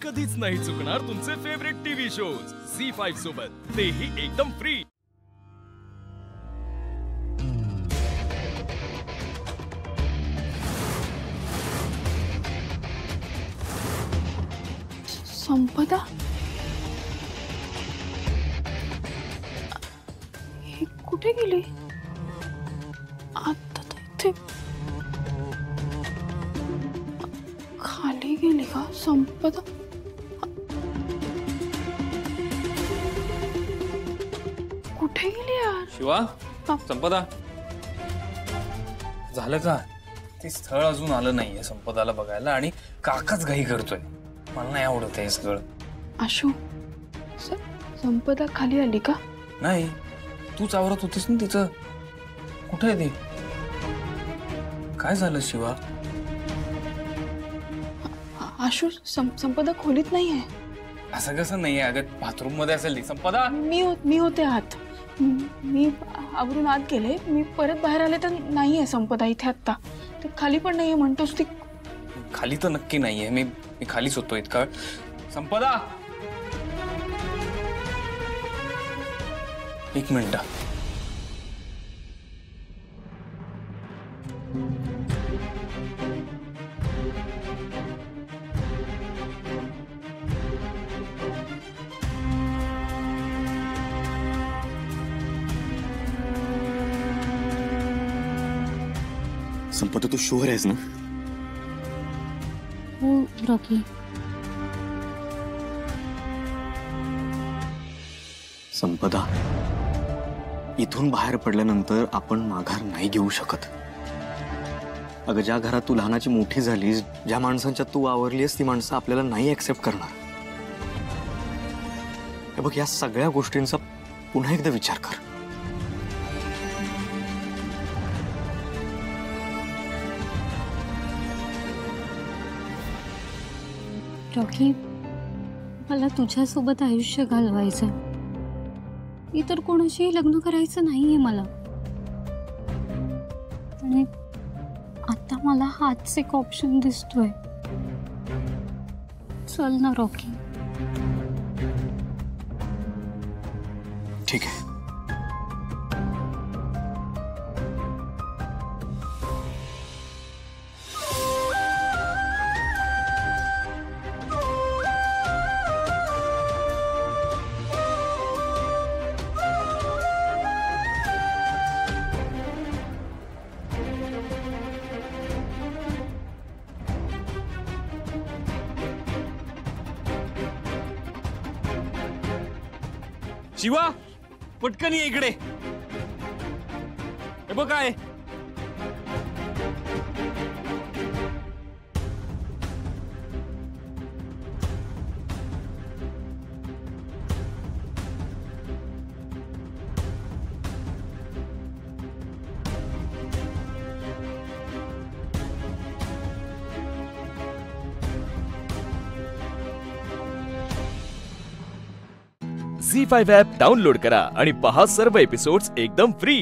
कधीच नाही चुकणार तुमचे फेवरेट टीव्ही शोज झी5 सोबत, तेही एकदम फ्री। संपदा ही कुठे गेली? आता तर इथे खाली गेली का संपदा? कुठे गेली यार? शिवा, संपदा झालं का? ते स्थळ अजून आलं नाहीये संपदाला बघायला आणि काकाच घाई करतोय। मला नाही आवडत हे सगळं। आशू, संपदा खाली आली का? नाही, तूच आवरत होतीस ना तिचं। कुठे आहे ती? काय झालं शिवा? आशू, संपदा खोलीत नाहीये। असं कसं नाहीये? अगं बाथरूम मध्ये असेल ती। संपदा, मी होते आत। मी आवरून आत गेले, मी परत बाहेर आले तर नाहीये संपदा इथे आता। ते खाली पण नाहीये म्हणतोस ती? खाली तर नक्की नाहीये। मी खालीच होतो इतका। संपदा, एक मिनिट। संपदा, तू शुअर आहेस ना? हो रॉकी। संपदा, इथून बाहेर पडल्यानंतर आपण माघार नाही घेऊ शकत। अगं, ज्या घरात तू लहानाची मोठी झालीस, ज्या माणसांच्या तू आवरलीस, ती माणसं आपल्याला नाही ऍक्सेप्ट करणार। हे बघ, या सगळ्या गोष्टींचा पुन्हा एकदा विचार कर। रॉकी, मला तुझ्यासोबत आयुष्य घालवायचं। इतर कोणाशीही लग्न करायचं नाहीये मला। आणि आता मला हाच एक ऑप्शन दिसतोय। चल ना रॉकी। ठीक आहे। शिवा, पटकन ये इकडे। हे बघ काय। झी5 ॲप डाउनलोड करा आणि पहा सर्व एपिसोड्स एकदम फ्री।